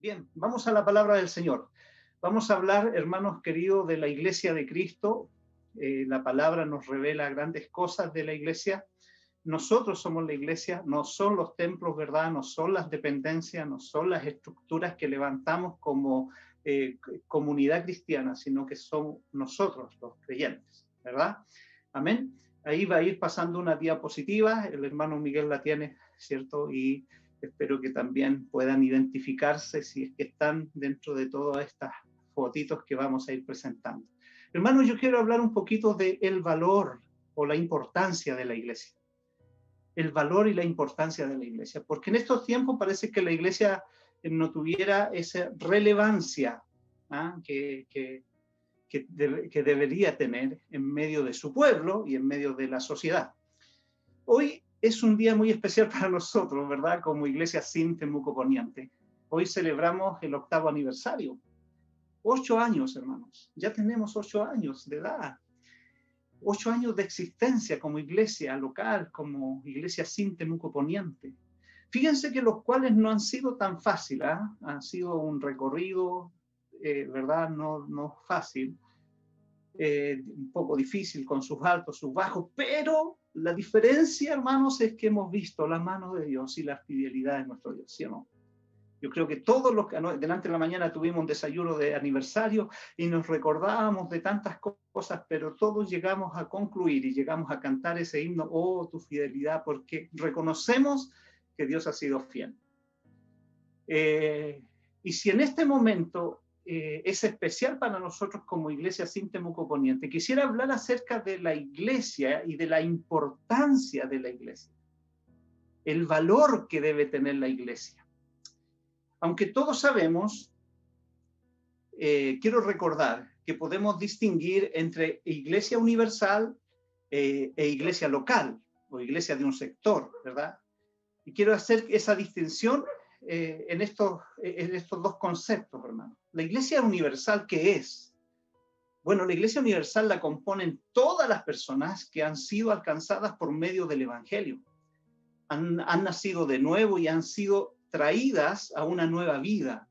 Bien, vamos a la palabra del Señor. Vamos a hablar, hermanos queridos, de la Iglesia de Cristo. La palabra nos revela grandes cosas de la Iglesia. Nosotros somos la Iglesia, no son los templos, ¿verdad? No son las dependencias, no son las estructuras que levantamos como comunidad cristiana, sino que son nosotros los creyentes, ¿verdad? Amén. Ahí va a ir pasando una diapositiva, el hermano Miguel la tiene, ¿cierto? Y espero que también puedan identificarse si es que están dentro de todas estas fotitos que vamos a ir presentando. Hermanos, yo quiero hablar un poquito del valor o la importancia de la Iglesia. El valor y la importancia de la Iglesia, porque en estos tiempos parece que la Iglesia no tuviera esa relevancia que debería tener en medio de su pueblo y en medio de la sociedad. Hoy es un día muy especial para nosotros, ¿verdad? Como Iglesia Sin Temuco Poniente. Hoy celebramos el 8º aniversario. 8 años, hermanos. Ya tenemos 8 años de edad. 8 años de existencia como iglesia local, como Iglesia Sin Temuco Poniente. Fíjense que los cuales no han sido tan fáciles, ¿eh? Han sido un recorrido, ¿verdad? No fácil. Un poco difícil con sus altos, sus bajos, pero la diferencia, hermanos, es que hemos visto la mano de Dios y la fidelidad de nuestro Dios, ¿sí o no? Yo creo que todos los que delante de la mañana tuvimos un desayuno de aniversario y nos recordábamos de tantas cosas, pero todos llegamos a concluir y llegamos a cantar ese himno, oh, tu fidelidad, porque reconocemos que Dios ha sido fiel. Y si en este momento es especial para nosotros como Iglesia Sin Temuco Poniente, quisiera hablar acerca de la Iglesia y de la importancia de la Iglesia, el valor que debe tener la Iglesia. Aunque todos sabemos, quiero recordar que podemos distinguir entre Iglesia universal e Iglesia local, o Iglesia de un sector, ¿verdad? Y quiero hacer esa distinción en estos dos conceptos, hermano. La Iglesia universal, ¿qué es? Bueno, la Iglesia universal la componen todas las personas que han sido alcanzadas por medio del Evangelio. Han nacido de nuevo y han sido traídas a una nueva vida,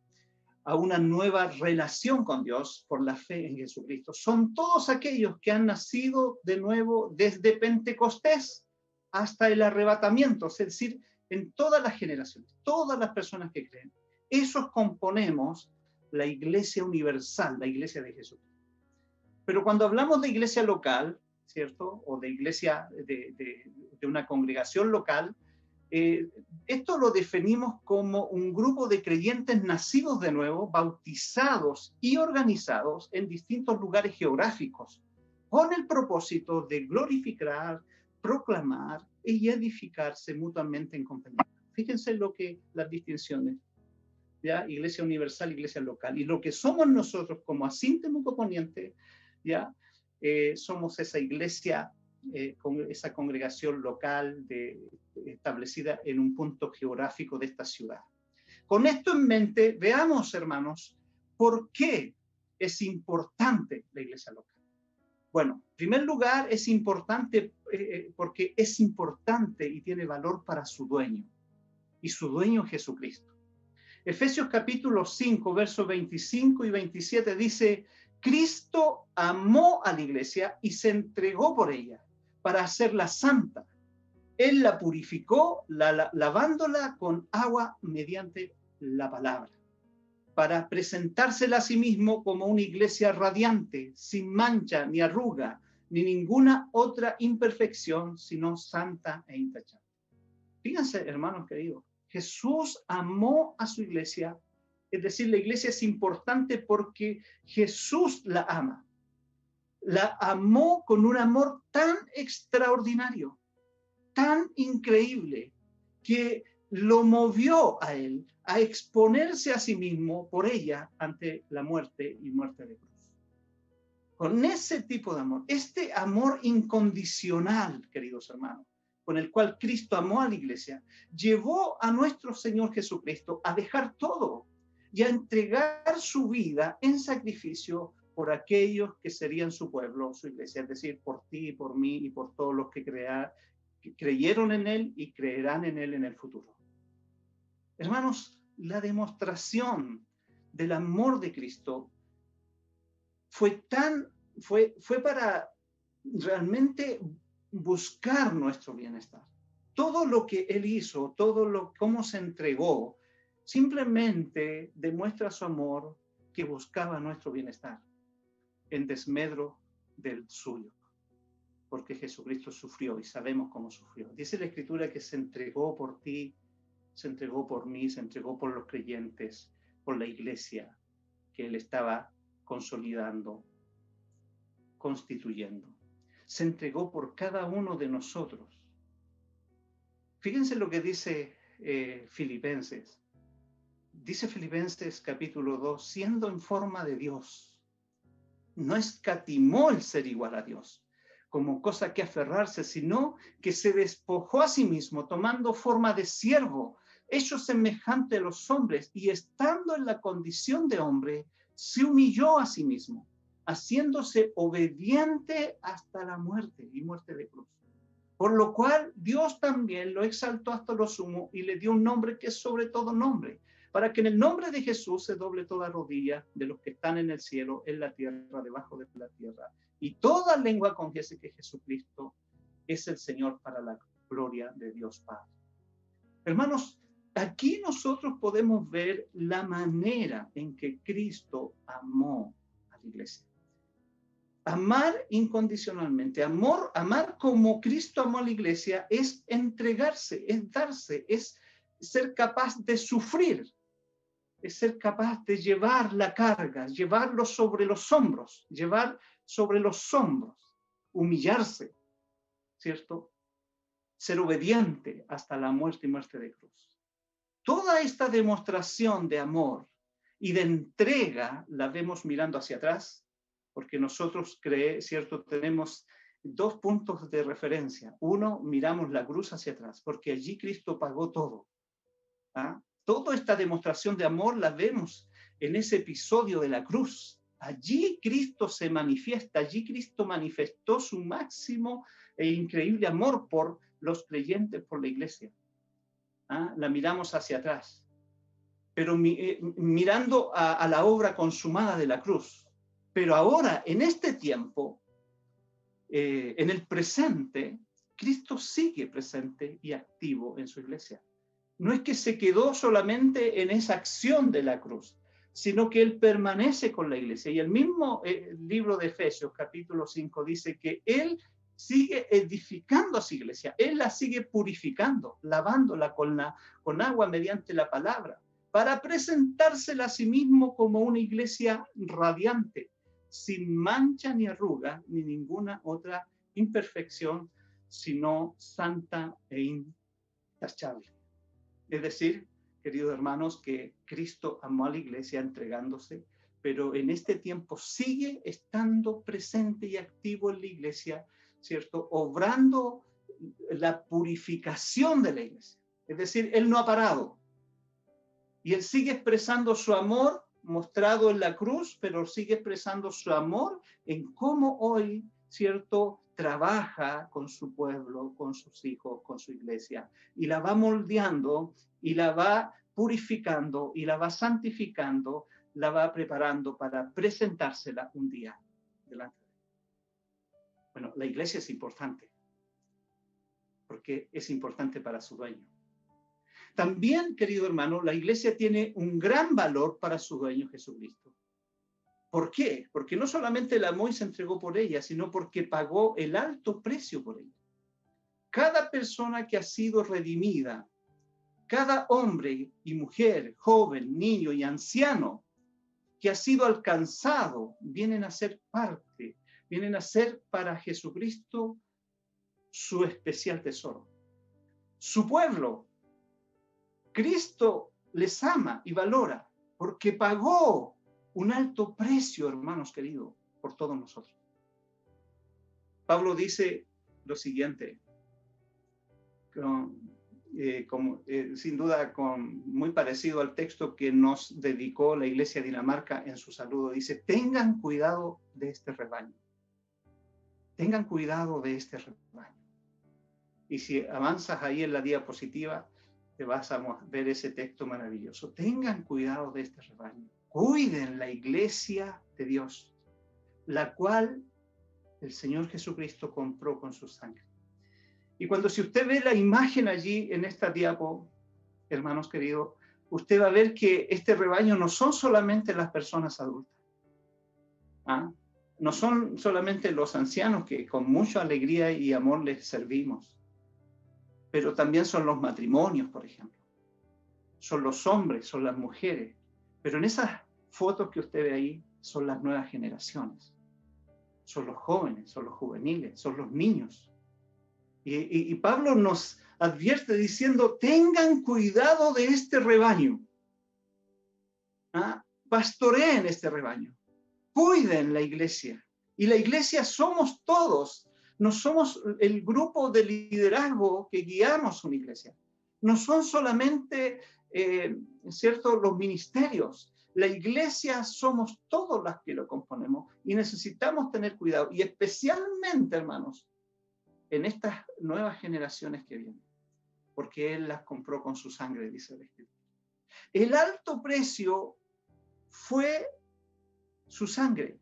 a una nueva relación con Dios por la fe en Jesucristo. Son todos aquellos que han nacido de nuevo desde Pentecostés hasta el arrebatamiento, es decir, en todas las generaciones, todas las personas que creen. Esos componemos la Iglesia universal, la Iglesia de Jesucristo. Pero cuando hablamos de iglesia local, ¿cierto? O de iglesia de una congregación local, esto lo definimos como un grupo de creyentes nacidos de nuevo, bautizados y organizados en distintos lugares geográficos, con el propósito de glorificar, proclamar y edificarse mutuamente en compañía. Fíjense las distinciones, ¿ya? Iglesia universal, iglesia local. Y lo que somos nosotros como Sin Temuco Poniente, ¿ya? Somos esa iglesia, con esa congregación local establecida en un punto geográfico de esta ciudad. Con esto en mente, veamos, hermanos, por qué es importante la iglesia local. Bueno, en primer lugar, es importante porque es importante y tiene valor para su dueño, y su dueño es Jesucristo. Efesios capítulo 5, versos 25 y 27 dice: Cristo amó a la iglesia y se entregó por ella para hacerla santa. Él la purificó, lavándola con agua mediante la palabra, para presentársela a sí mismo como una iglesia radiante, sin mancha ni arruga, ni ninguna otra imperfección, sino santa e intachable. Fíjense, hermanos queridos, Jesús amó a su iglesia, es decir, la iglesia es importante porque Jesús la ama. La amó con un amor tan extraordinario, tan increíble, que lo movió a él a exponerse a sí mismo por ella ante la muerte y muerte de cruz. Con ese tipo de amor, este amor incondicional, queridos hermanos, con el cual Cristo amó a la iglesia, llevó a nuestro Señor Jesucristo a dejar todo y a entregar su vida en sacrificio por aquellos que serían su pueblo, su iglesia, es decir, por ti, por mí y por todos los que creyeron en Él y creerán en Él en el futuro. Hermanos, la demostración del amor de Cristo fue para realmente buscar nuestro bienestar. Todo lo que Él hizo, cómo se entregó, simplemente demuestra su amor, que buscaba nuestro bienestar en desmedro del suyo, porque Jesucristo sufrió y sabemos cómo sufrió. Dice la Escritura que se entregó por ti, se entregó por mí, se entregó por los creyentes, por la iglesia que Él estaba consolidando, constituyendo. Se entregó por cada uno de nosotros. Fíjense lo que dice Filipenses. Dice Filipenses capítulo 2, siendo en forma de Dios, no escatimó el ser igual a Dios como cosa que aferrarse, sino que se despojó a sí mismo, tomando forma de siervo, hecho semejante a los hombres, y estando en la condición de hombre, se humilló a sí mismo, haciéndose obediente hasta la muerte, y muerte de cruz. Por lo cual Dios también lo exaltó hasta lo sumo y le dio un nombre que es sobre todo nombre, para que en el nombre de Jesús se doble toda rodilla de los que están en el cielo, en la tierra, debajo de la tierra, y toda lengua confiese que Jesucristo es el Señor, para la gloria de Dios Padre. Hermanos, aquí nosotros podemos ver la manera en que Cristo amó a la iglesia. Amar incondicionalmente, amar como Cristo amó a la iglesia, es entregarse, es darse, es ser capaz de sufrir, es ser capaz de llevar la carga, llevarlo sobre los hombros, humillarse, ¿cierto? Ser obediente hasta la muerte y muerte de cruz. Toda esta demostración de amor y de entrega la vemos mirando hacia atrás, porque nosotros, ¿cierto?, tenemos dos puntos de referencia. Uno, miramos la cruz hacia atrás, porque allí Cristo pagó todo. ¿Ah? Toda esta demostración de amor la vemos en ese episodio de la cruz. Allí Cristo se manifiesta, allí Cristo manifestó su máximo e increíble amor por los creyentes, por la iglesia. ¿Ah? La miramos hacia atrás, pero mirando a la obra consumada de la cruz. Pero ahora, en este tiempo, en el presente, Cristo sigue presente y activo en su iglesia. No es que se quedó solamente en esa acción de la cruz, sino que Él permanece con la iglesia. Y el mismo libro de Efesios, capítulo 5, dice que Él sigue edificando a su iglesia. Él la sigue purificando, lavándola con agua mediante la palabra, para presentársela a sí mismo como una iglesia radiante, sin mancha ni arruga, ni ninguna otra imperfección, sino santa e intachable. Es decir, queridos hermanos, que Cristo amó a la iglesia entregándose, pero en este tiempo sigue estando presente y activo en la iglesia, ¿cierto? Obrando la purificación de la iglesia. Es decir, Él no ha parado. Y Él sigue expresando su amor mostrado en la cruz, pero sigue expresando su amor en cómo hoy, ¿cierto?, trabaja con su pueblo, con sus hijos, con su iglesia, y la va moldeando, y la va purificando, y la va santificando, la va preparando para presentársela un día delante de él. Bueno, la iglesia es importante, porque es importante para su dueño. También, querido hermano, la iglesia tiene un gran valor para su dueño Jesucristo. ¿Por qué? Porque no solamente la amó y se entregó por ella, sino porque pagó el alto precio por ella. Cada persona que ha sido redimida, cada hombre y mujer, joven, niño y anciano que ha sido alcanzado, vienen a ser parte, vienen a ser para Jesucristo su especial tesoro. Su pueblo, Cristo les ama y valora porque pagó un alto precio, hermanos queridos, por todos nosotros. Pablo dice lo siguiente, sin duda muy parecido al texto que nos dedicó la Iglesia de Dinamarca en su saludo. Dice, tengan cuidado de este rebaño. Tengan cuidado de este rebaño. Y si avanzas ahí en la diapositiva, te vas a ver ese texto maravilloso. Tengan cuidado de este rebaño. Cuiden la iglesia de Dios, la cual el Señor Jesucristo compró con su sangre. Y cuando si usted ve la imagen allí en esta diapo, hermanos queridos, usted va a ver que este rebaño no son solamente las personas adultas. ¿Ah? No son solamente los ancianos que con mucha alegría y amor les servimos, pero también son los matrimonios, por ejemplo. Son los hombres, son las mujeres. Pero en esas fotos que usted ve ahí son las nuevas generaciones. Son los jóvenes, son los juveniles, son los niños. Y Pablo nos advierte diciendo, tengan cuidado de este rebaño. ¿Ah? Pastoreen este rebaño. Cuiden la iglesia. Y la iglesia somos todos. No somos el grupo de liderazgo que guiamos una iglesia. No son solamente, ¿cierto?, los ministerios. La iglesia somos todos las que lo componemos y necesitamos tener cuidado. Y especialmente, hermanos, en estas nuevas generaciones que vienen, porque Él las compró con su sangre, dice el Escritor. El alto precio fue su sangre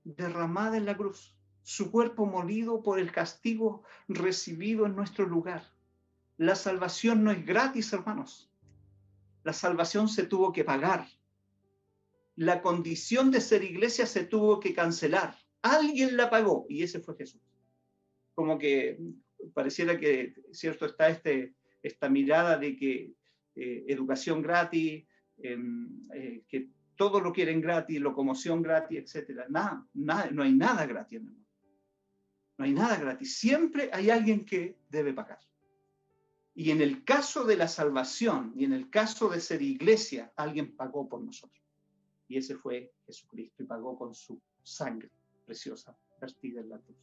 derramada en la cruz, su cuerpo molido por el castigo recibido en nuestro lugar. La salvación no es gratis, hermanos. La salvación se tuvo que pagar. La condición de ser iglesia se tuvo que cancelar. Alguien la pagó y ese fue Jesús. Como que pareciera que, cierto, está esta mirada de que educación gratis, que todo lo quieren gratis, locomoción gratis, etcétera. Nada, no hay nada gratis, hermano. No hay nada gratis. Siempre hay alguien que debe pagar. Y en el caso de la salvación y en el caso de ser iglesia, alguien pagó por nosotros. Y ese fue Jesucristo y pagó con su sangre preciosa vertida en la cruz.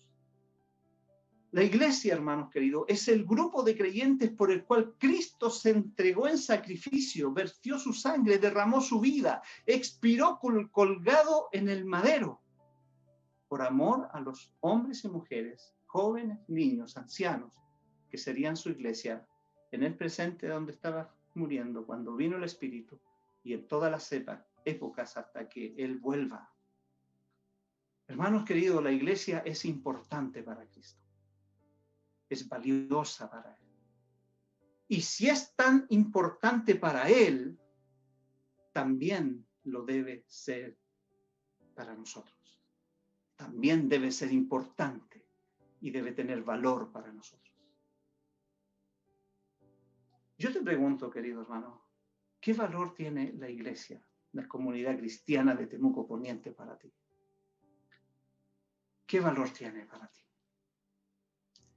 La iglesia, hermanos queridos, es el grupo de creyentes por el cual Cristo se entregó en sacrificio, vertió su sangre, derramó su vida, expiró colgado en el madero, por amor a los hombres y mujeres, jóvenes, niños, ancianos, que serían su iglesia en el presente donde estaba muriendo cuando vino el Espíritu y en todas las épocas hasta que Él vuelva. Hermanos queridos, la iglesia es importante para Cristo. Es valiosa para Él. Y si es tan importante para Él, también lo debe ser para nosotros. También debe ser importante y debe tener valor para nosotros. Yo te pregunto, querido hermano, ¿qué valor tiene la iglesia, la comunidad cristiana de Temuco Poniente para ti? ¿Qué valor tiene para ti?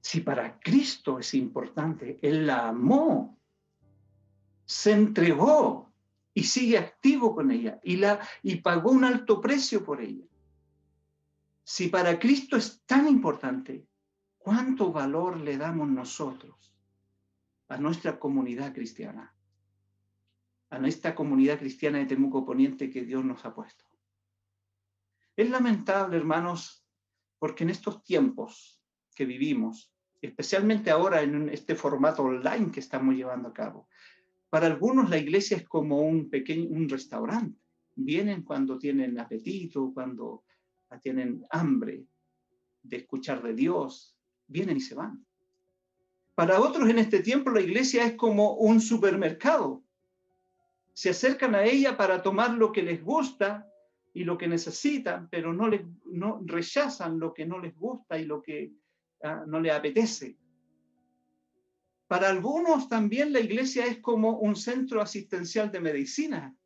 Si para Cristo es importante, Él la amó, se entregó y sigue activo con ella y pagó un alto precio por ella. Si para Cristo es tan importante, ¿cuánto valor le damos nosotros a nuestra comunidad cristiana? A nuestra comunidad cristiana de Temuco Poniente que Dios nos ha puesto. Es lamentable, hermanos, porque en estos tiempos que vivimos, especialmente ahora en este formato online que estamos llevando a cabo, para algunos la iglesia es como un restaurante. Vienen cuando tienen apetito, cuando tienen hambre de escuchar de Dios, vienen y se van. Para otros en este tiempo la iglesia es como un supermercado. Se acercan a ella para tomar lo que les gusta y lo que necesitan, pero no rechazan lo que no les gusta y lo que no les apetece. Para algunos también la iglesia es como un centro asistencial de medicina.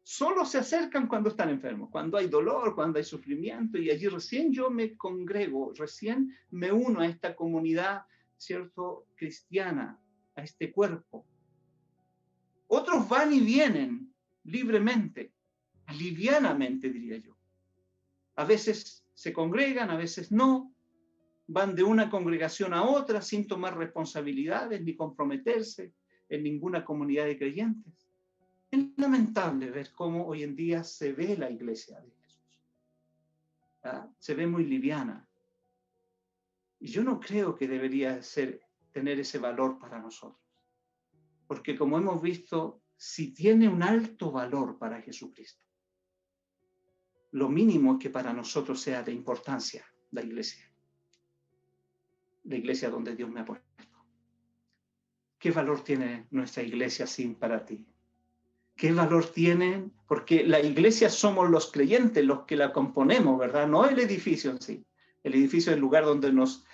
Solo se acercan cuando están enfermos, cuando hay dolor, cuando hay sufrimiento, y allí recién yo me congrego, recién me uno a esta comunidad, ¿cierto?, cristiana, a este cuerpo. Otros van y vienen libremente, livianamente, diría yo. A veces se congregan, a veces no. Van de una congregación a otra sin tomar responsabilidades ni comprometerse en ninguna comunidad de creyentes. Es lamentable ver cómo hoy en día se ve la iglesia de Jesús. Se ve muy liviana. Y yo no creo que debería tener ese valor para nosotros. Porque como hemos visto, si tiene un alto valor para Jesucristo, lo mínimo es que para nosotros sea de importancia la iglesia donde Dios me ha puesto. ¿Qué valor tiene nuestra iglesia sin para ti? ¿Qué valor tienen? Porque la iglesia somos los creyentes, los que la componemos, ¿verdad? No el edificio en sí. El edificio es el lugar donde nos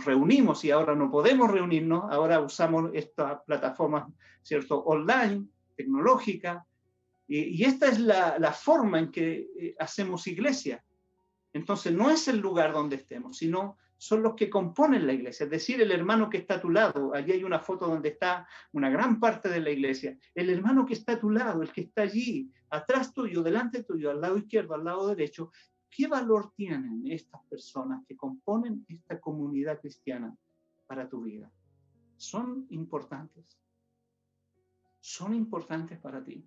reunimos, y ahora no podemos reunirnos, ahora usamos estas plataformas, ¿cierto? Online, tecnológica, y esta es la forma en que hacemos iglesia. Entonces no es el lugar donde estemos, sino son los que componen la iglesia, es decir, el hermano que está a tu lado. Allí hay una foto donde está una gran parte de la iglesia. El hermano que está a tu lado, el que está allí, atrás tuyo, delante tuyo, al lado izquierdo, al lado derecho. ¿Qué valor tienen estas personas que componen esta comunidad cristiana para tu vida? Son importantes. Son importantes para ti.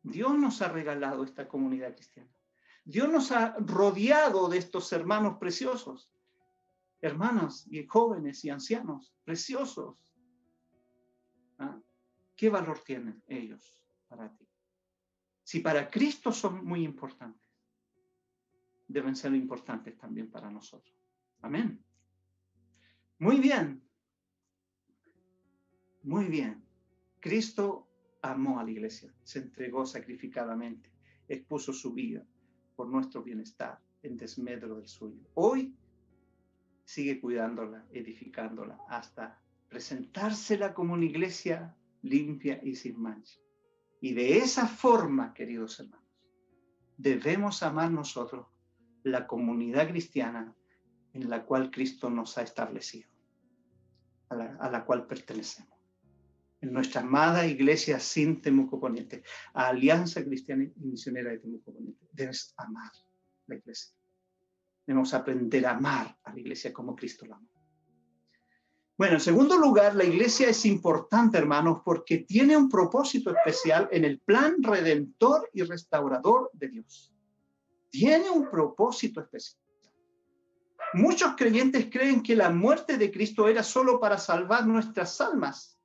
Dios nos ha regalado esta comunidad cristiana. Dios nos ha rodeado de estos hermanos preciosos. Hermanas y jóvenes y ancianos preciosos. ¿Ah? ¿Qué valor tienen ellos para ti? Si para Cristo son muy importantes, deben ser importantes también para nosotros. Amén. Muy bien. Muy bien. Cristo amó a la iglesia, se entregó sacrificadamente, expuso su vida por nuestro bienestar en desmedro del suyo. Hoy sigue cuidándola, edificándola, hasta presentársela como una iglesia limpia y sin mancha. Y de esa forma, queridos hermanos, debemos amar nosotros la comunidad cristiana en la cual Cristo nos ha establecido, a la cual pertenecemos. En nuestra amada iglesia sin Temuco Poniente, a Alianza Cristiana y Misionera de Temuco Poniente, debes amar la iglesia. Debemos aprender a amar a la iglesia como Cristo la amó. Bueno, en segundo lugar, la iglesia es importante, hermanos, porque tiene un propósito especial en el plan redentor y restaurador de Dios. Tiene un propósito especial. Muchos creyentes creen que la muerte de Cristo era solo para salvar nuestras almas,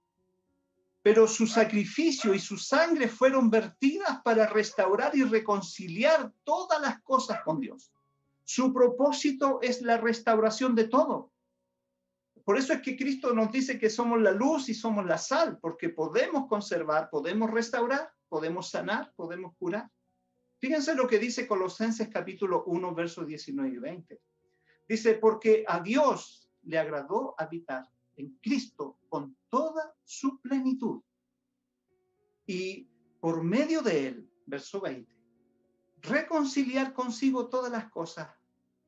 pero su sacrificio y su sangre fueron vertidas para restaurar y reconciliar todas las cosas con Dios. Su propósito es la restauración de todo. Por eso es que Cristo nos dice que somos la luz y somos la sal, porque podemos conservar, podemos restaurar, podemos sanar, podemos curar. Fíjense lo que dice Colosenses capítulo 1, versos 19 y 20. Dice, porque a Dios le agradó habitar en Cristo con toda su plenitud. Y por medio de él, verso 20, reconciliar consigo todas las cosas,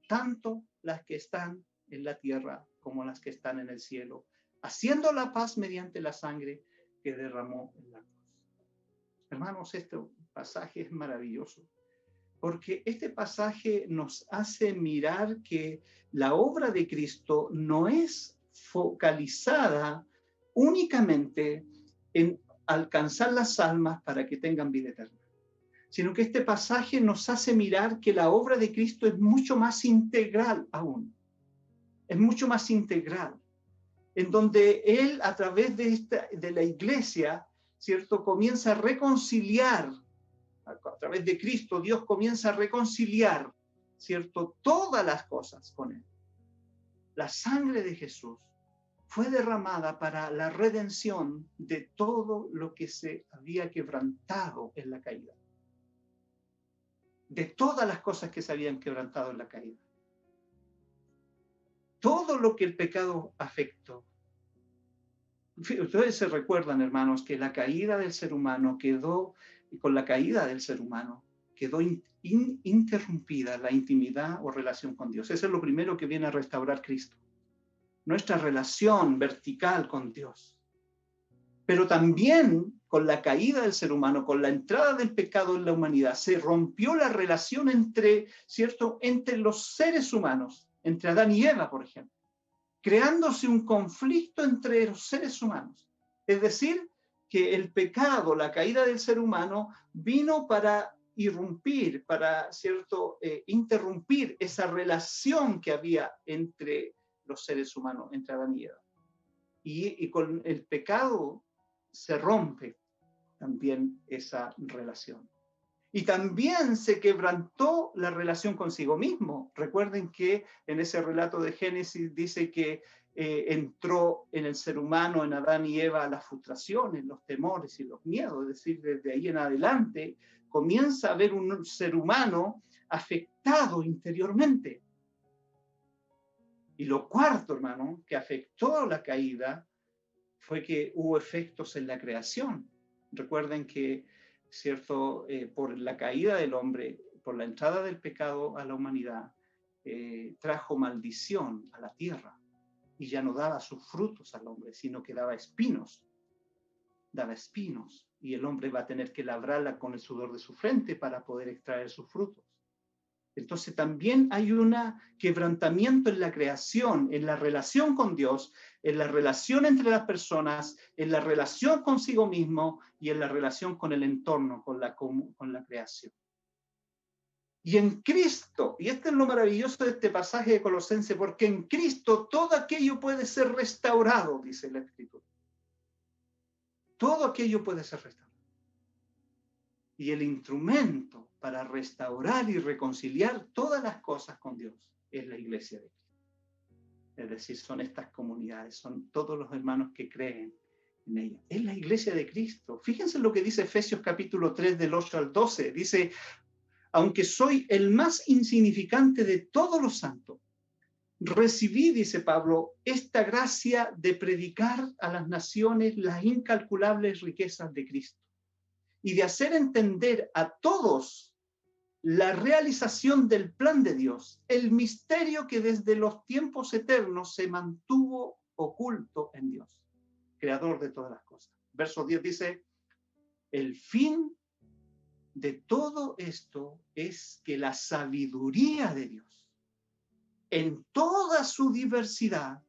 tanto las que están en la tierra como las que están en el cielo, haciendo la paz mediante la sangre que derramó en la cruz. Hermanos, este pasaje es maravilloso, porque este pasaje nos hace mirar que la obra de Cristo no es focalizada únicamente en alcanzar las almas para que tengan vida eterna, sino que este pasaje nos hace mirar que la obra de Cristo es mucho más integral aún. Es mucho más integral, en donde Él, a través de la iglesia, ¿cierto?, comienza a reconciliar, a través de Cristo, Dios comienza a reconciliar, ¿cierto?, todas las cosas con Él. La sangre de Jesús fue derramada para la redención de todo lo que se había quebrantado en la caída. De todas las cosas que se habían quebrantado en la caída. Todo lo que el pecado afectó. Ustedes se recuerdan, hermanos, que la caída del ser humano quedó, y con la caída del ser humano, quedó interrumpida la intimidad o relación con Dios. Eso es lo primero que viene a restaurar Cristo. Nuestra relación vertical con Dios. Pero también con la caída del ser humano, con la entrada del pecado en la humanidad, se rompió la relación entre los seres humanos, entre Adán y Eva, por ejemplo, creándose un conflicto entre los seres humanos. Es decir, que el pecado, la caída del ser humano, vino para irrumpir, para, interrumpir esa relación que había entre los seres humanos, entre Adán y Eva. Y con el pecado, se rompe también esa relación. Y también se quebrantó la relación consigo mismo. Recuerden que en ese relato de Génesis dice que entró en el ser humano, en Adán y Eva, las frustraciones, los temores y los miedos. Es decir, desde ahí en adelante comienza a haber un ser humano afectado interiormente. Y lo cuarto, hermano, que afectó la caída fue que hubo efectos en la creación. Recuerden que, ¿cierto? Por la caída del hombre, por la entrada del pecado a la humanidad, trajo maldición a la tierra y ya no daba sus frutos al hombre, sino que daba espinos. Daba espinos y el hombre va a tener que labrarla con el sudor de su frente para poder extraer sus frutos. Entonces también hay un quebrantamiento en la creación, en la relación con Dios, en la relación entre las personas, en la relación consigo mismo y en la relación con el entorno, con la creación. Y en Cristo, y este es lo maravilloso de este pasaje de Colosenses, porque en Cristo todo aquello puede ser restaurado, dice la Escritura. Todo aquello puede ser restaurado. Y el instrumento para restaurar y reconciliar todas las cosas con Dios es la iglesia de Cristo. Es decir, son estas comunidades, son todos los hermanos que creen en ella. Es la iglesia de Cristo. Fíjense lo que dice Efesios capítulo 3 del 8 al 12. Dice, aunque soy el más insignificante de todos los santos, recibí, dice Pablo, esta gracia de predicar a las naciones las incalculables riquezas de Cristo y de hacer entender a todos la realización del plan de Dios, el misterio que desde los tiempos eternos se mantuvo oculto en Dios, creador de todas las cosas. Verso 10 dice, el fin de todo esto es que la sabiduría de Dios, en toda su diversidad,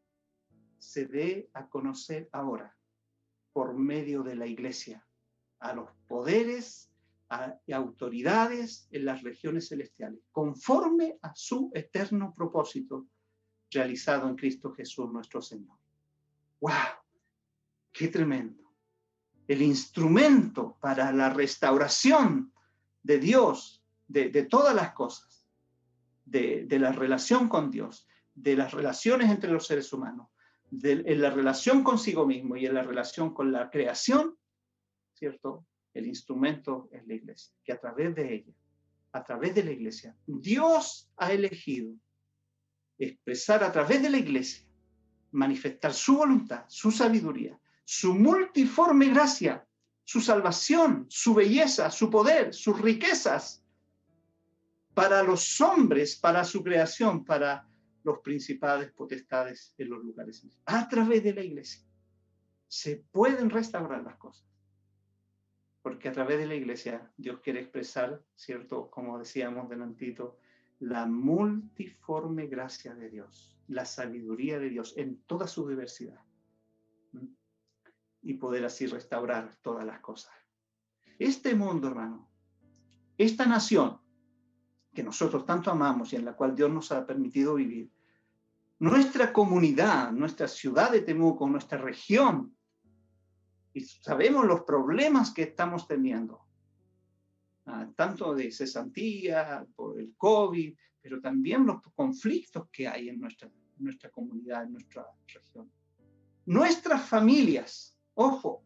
se dé a conocer ahora por medio de la iglesia a los poderes y autoridades en las regiones celestiales, conforme a su eterno propósito realizado en Cristo Jesús nuestro Señor. ¡Wow! ¡Qué tremendo! El instrumento para la restauración de Dios, de todas las cosas, de la relación con Dios, de las relaciones entre los seres humanos, en la relación consigo mismo y en la relación con la creación, ¿cierto? El instrumento es la iglesia, que a través de ella, a través de la iglesia, Dios ha elegido expresar a través de la iglesia, manifestar su voluntad, su sabiduría, su multiforme gracia, su salvación, su belleza, su poder, sus riquezas para los hombres, para su creación, para los principados, potestades en los lugares. A través de la iglesia se pueden restaurar las cosas. Porque a través de la iglesia Dios quiere expresar, ¿cierto? Como decíamos delantito, la multiforme gracia de Dios, la sabiduría de Dios en toda su diversidad. Y poder así restaurar todas las cosas. Este mundo, hermano, esta nación que nosotros tanto amamos y en la cual Dios nos ha permitido vivir, nuestra comunidad, nuestra ciudad de Temuco, nuestra región, y sabemos los problemas que estamos teniendo, tanto de cesantía, por el COVID, pero también los conflictos que hay en nuestra comunidad, en nuestra región. Nuestras familias, ojo,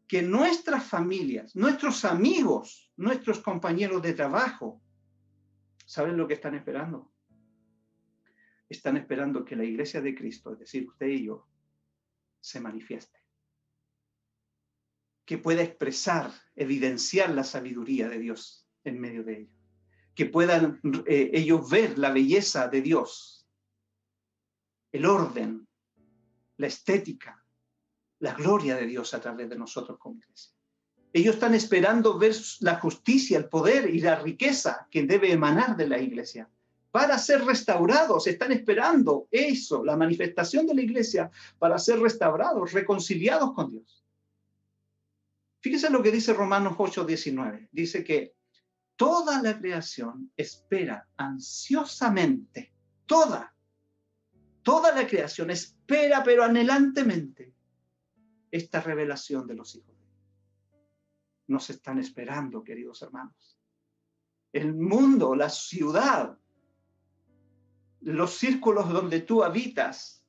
que nuestras familias, nuestros amigos, nuestros compañeros de trabajo, ¿saben lo que están esperando? Están esperando que la iglesia de Cristo, es decir, usted y yo, se manifieste. Que pueda expresar, evidenciar la sabiduría de Dios en medio de ellos. Que puedan ellos ver la belleza de Dios, el orden, la estética, la gloria de Dios a través de nosotros como iglesia. Ellos están esperando ver la justicia, el poder y la riqueza que debe emanar de la iglesia para ser restaurados. Están esperando eso, la manifestación de la iglesia para ser restaurados, reconciliados con Dios. Fíjense lo que dice Romanos 8:19. Dice que toda la creación espera ansiosamente, toda la creación espera, pero anhelantemente, esta revelación de los hijos de Dios. Nos están esperando, queridos hermanos. El mundo, la ciudad, los círculos donde tú habitas,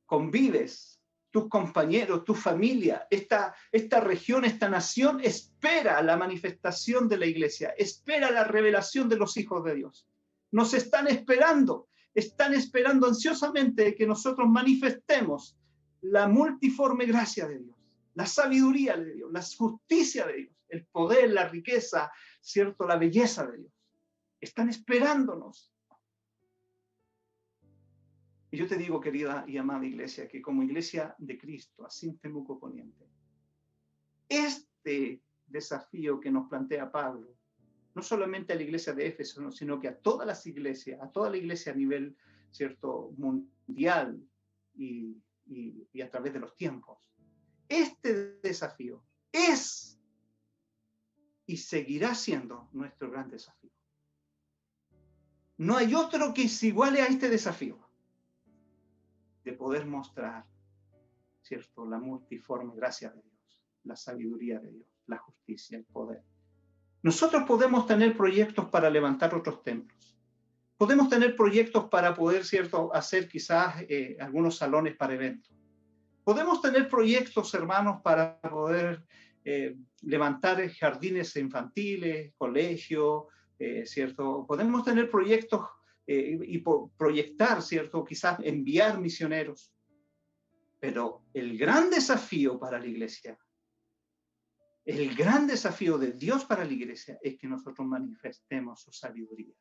convives, tus compañeros, tu familia, esta región, esta nación espera la manifestación de la iglesia, espera la revelación de los hijos de Dios. Nos están esperando ansiosamente que nosotros manifestemos la multiforme gracia de Dios, la sabiduría de Dios, la justicia de Dios, el poder, la riqueza, ¿cierto? La belleza de Dios. Están esperándonos. Y yo te digo, querida y amada iglesia, que como iglesia de Cristo, así en Temuco Poniente, este desafío que nos plantea Pablo, no solamente a la iglesia de Éfeso, sino que a todas las iglesias, a toda la iglesia a nivel, ¿cierto?, mundial y a través de los tiempos. Este desafío es y seguirá siendo nuestro gran desafío. No hay otro que se iguale a este desafío de poder mostrar, ¿cierto?, la multiforme gracia de Dios, la sabiduría de Dios, la justicia, el poder. Nosotros podemos tener proyectos para levantar otros templos. Podemos tener proyectos para poder, ¿cierto?, hacer quizás algunos salones para eventos. Podemos tener proyectos, hermanos, para poder levantar jardines infantiles, colegios, ¿cierto? Podemos tener proyectos y proyectar, ¿cierto? Quizás enviar misioneros. Pero el gran desafío para la iglesia, el gran desafío de Dios para la iglesia es que nosotros manifestemos su sabiduría,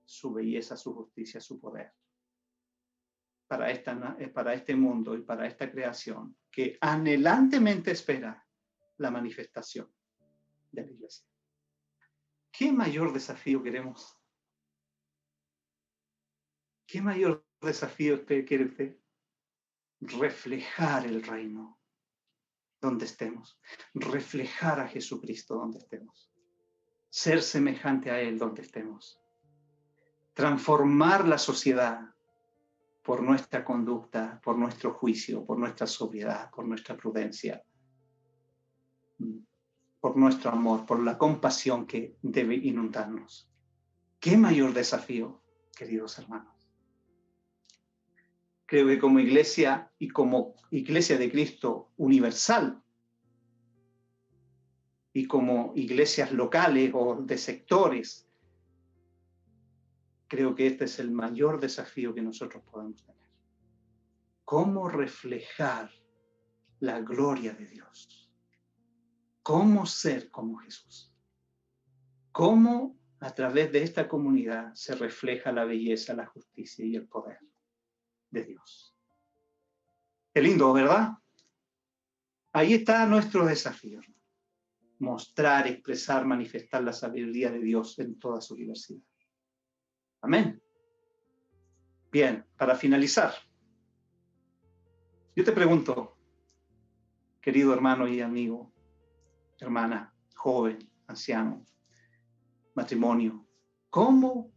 su belleza, su justicia, su poder para este mundo y para esta creación que anhelantemente espera la manifestación de la iglesia. ¿Qué mayor desafío queremos? ¿Qué mayor desafío usted quiere? Reflejar el reino donde estemos, reflejar a Jesucristo donde estemos, ser semejante a Él donde estemos, transformar la sociedad por nuestra conducta, por nuestro juicio, por nuestra sobriedad, por nuestra prudencia, por nuestro amor, por la compasión que debe inundarnos. ¿Qué mayor desafío, queridos hermanos? Creo que como iglesia y como iglesia de Cristo universal y como iglesias locales o de sectores, creo que este es el mayor desafío que nosotros podemos tener. ¿Cómo reflejar la gloria de Dios? ¿Cómo ser como Jesús? ¿Cómo a través de esta comunidad se refleja la belleza, la justicia y el poder de Dios? Qué lindo, ¿verdad? Ahí está nuestro desafío. Mostrar, expresar, manifestar la sabiduría de Dios en toda su diversidad. Amén. Bien, para finalizar, yo te pregunto, querido hermano y amigo, hermana, joven, anciano, matrimonio, ¿cómo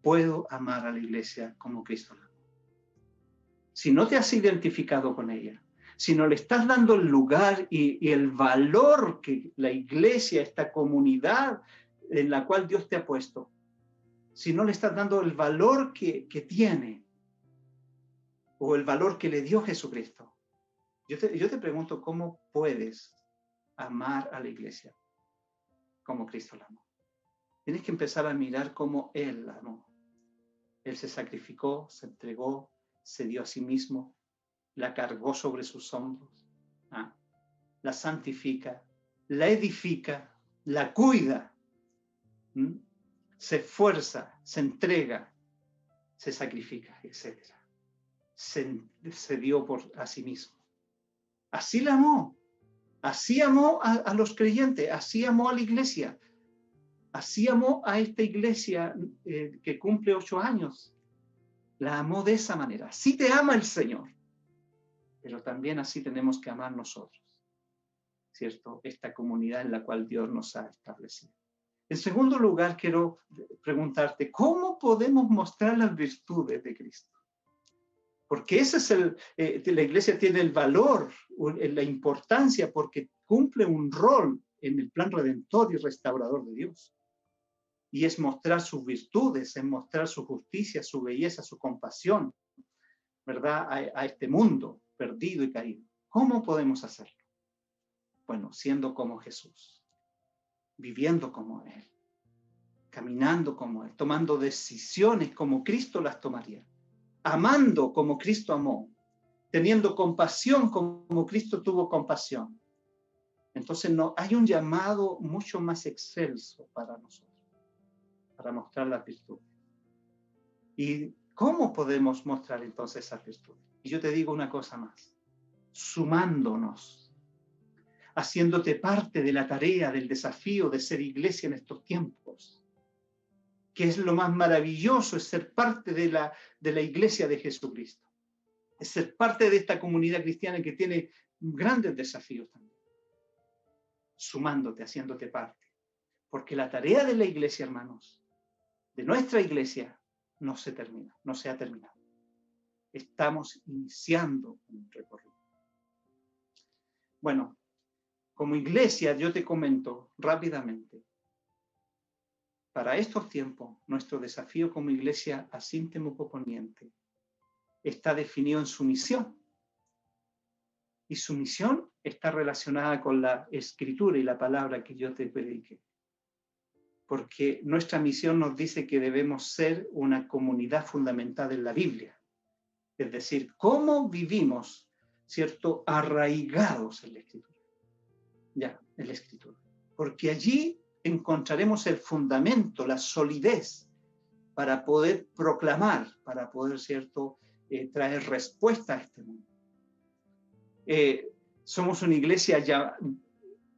puedo amar a la iglesia como Cristo la amó? Si no te has identificado con ella, si no le estás dando el lugar y el valor que la iglesia, esta comunidad en la cual Dios te ha puesto, si no le estás dando el valor que tiene o el valor que le dio Jesucristo, yo te pregunto, ¿cómo puedes amar a la iglesia como Cristo la amó? Tienes que empezar a mirar cómo Él la amó. Él se sacrificó, se entregó, se dio a sí mismo, la cargó sobre sus hombros, la santifica, la edifica, la cuida, se esfuerza, se entrega, se sacrifica, etc. Se dio a sí mismo. Así la amó. Así amó a los creyentes, así amó a la iglesia. Así amó a esta iglesia que cumple 8 años. La amó de esa manera. Así te ama el Señor. Pero también así tenemos que amar nosotros, ¿cierto? Esta comunidad en la cual Dios nos ha establecido. En segundo lugar, quiero preguntarte, ¿cómo podemos mostrar las virtudes de Cristo? Porque ese es la iglesia tiene el valor, la importancia, porque cumple un rol en el plan redentor y restaurador de Dios. Y es mostrar sus virtudes, es mostrar su justicia, su belleza, su compasión, ¿verdad? A este mundo perdido y caído. ¿Cómo podemos hacerlo? Bueno, siendo como Jesús, viviendo como Él, caminando como Él, tomando decisiones como Cristo las tomaría, amando como Cristo amó, teniendo compasión como Cristo tuvo compasión. Entonces hay un llamado mucho más excelso para nosotros, para mostrar las virtudes. ¿Y cómo podemos mostrar entonces esas virtudes? Y yo te digo una cosa más, sumándonos, haciéndote parte de la tarea, del desafío de ser iglesia en estos tiempos, que es lo más maravilloso, es ser parte de la iglesia de Jesucristo, es ser parte de esta comunidad cristiana que tiene grandes desafíos también, sumándote, haciéndote parte, porque la tarea de la iglesia, hermanos, de nuestra iglesia, no se termina, no se ha terminado. Estamos iniciando un recorrido. Bueno, como iglesia, yo te comento rápidamente, para estos tiempos, nuestro desafío como iglesia Asin Temuco Poniente está definido en su misión. Y su misión está relacionada con la escritura y la palabra que yo te prediqué. Porque nuestra misión nos dice que debemos ser una comunidad fundamentada en la Biblia. Es decir, cómo vivimos, ¿cierto?, arraigados en la Escritura. Ya, en la Escritura. Porque allí encontraremos el fundamento, la solidez para poder proclamar, para poder, ¿cierto?, traer respuesta a este mundo. Somos una iglesia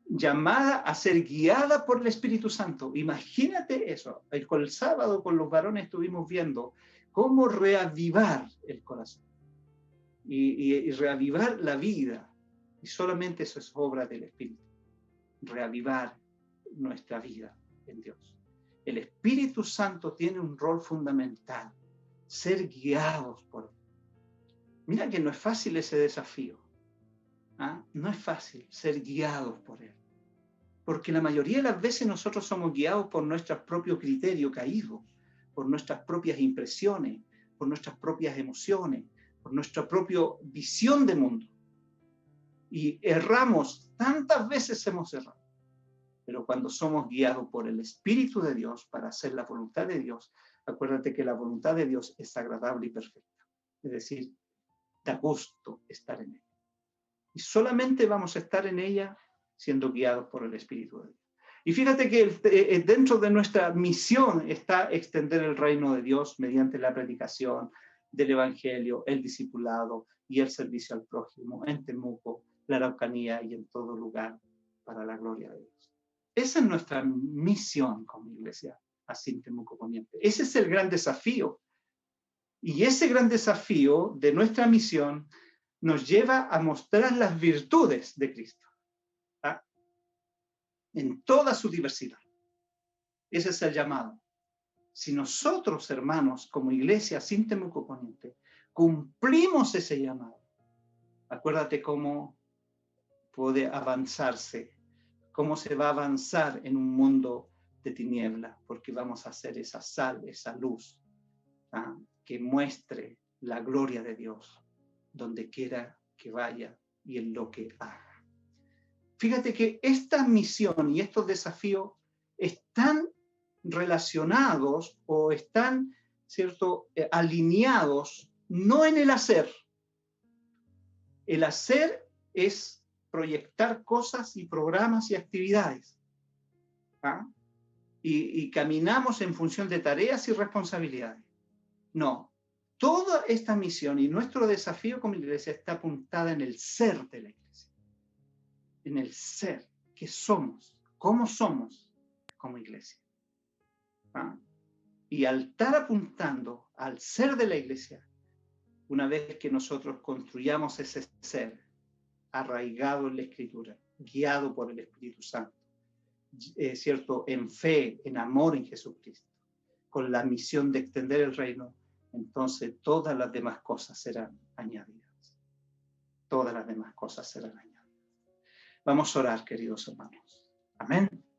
llamada a ser guiada por el Espíritu Santo. Imagínate eso. El sábado con los varones estuvimos viendo cómo reavivar el corazón y reavivar la vida. Y solamente eso es obra del Espíritu. Reavivar nuestra vida en Dios. El Espíritu Santo tiene un rol fundamental. Ser guiados por Él. Mira que no es fácil ese desafío. ¿Ah? No es fácil ser guiados por Él. Porque la mayoría de las veces nosotros somos guiados por nuestro propio criterio caído, por nuestras propias impresiones, por nuestras propias emociones, por nuestra propia visión de mundo. Y erramos, tantas veces hemos errado. Pero cuando somos guiados por el Espíritu de Dios para hacer la voluntad de Dios, acuérdate que la voluntad de Dios es agradable y perfecta. Es decir, da gusto estar en ella. Y solamente vamos a estar en ella siendo guiados por el Espíritu de Dios. Y fíjate que dentro de nuestra misión está extender el reino de Dios mediante la predicación del Evangelio, el discipulado y el servicio al prójimo en Temuco, la Araucanía y en todo lugar para la gloria de Dios. Esa es nuestra misión como iglesia, Asin Temuco Poniente. Ese es el gran desafío. Y ese gran desafío de nuestra misión nos lleva a mostrar las virtudes de Cristo, ¿ah?, en toda su diversidad. Ese es el llamado. Si nosotros, hermanos, como iglesia Asin Temuco Poniente, cumplimos ese llamado, acuérdate cómo puede avanzarse, cómo se va a avanzar en un mundo de tiniebla, porque vamos a hacer esa sal, esa luz, ¿ah?, que muestre la gloria de Dios donde quiera que vaya y en lo que haga. Fíjate que esta misión y estos desafíos están relacionados o están, ¿cierto?, alineados no en el hacer. El hacer es proyectar cosas y programas y actividades, ¿ah?, y caminamos en función de tareas y responsabilidades. No, toda esta misión y nuestro desafío como iglesia está apuntada en el ser de la iglesia, en el ser, que somos, cómo somos como iglesia. ¿Ah? Y al estar apuntando al ser de la iglesia, una vez que nosotros construyamos ese ser arraigado en la Escritura, guiado por el Espíritu Santo, ¿cierto?, en fe, en amor en Jesucristo, con la misión de extender el reino, entonces todas las demás cosas serán añadidas. Todas las demás cosas serán añadidas. Vamos a orar, queridos hermanos. Amén.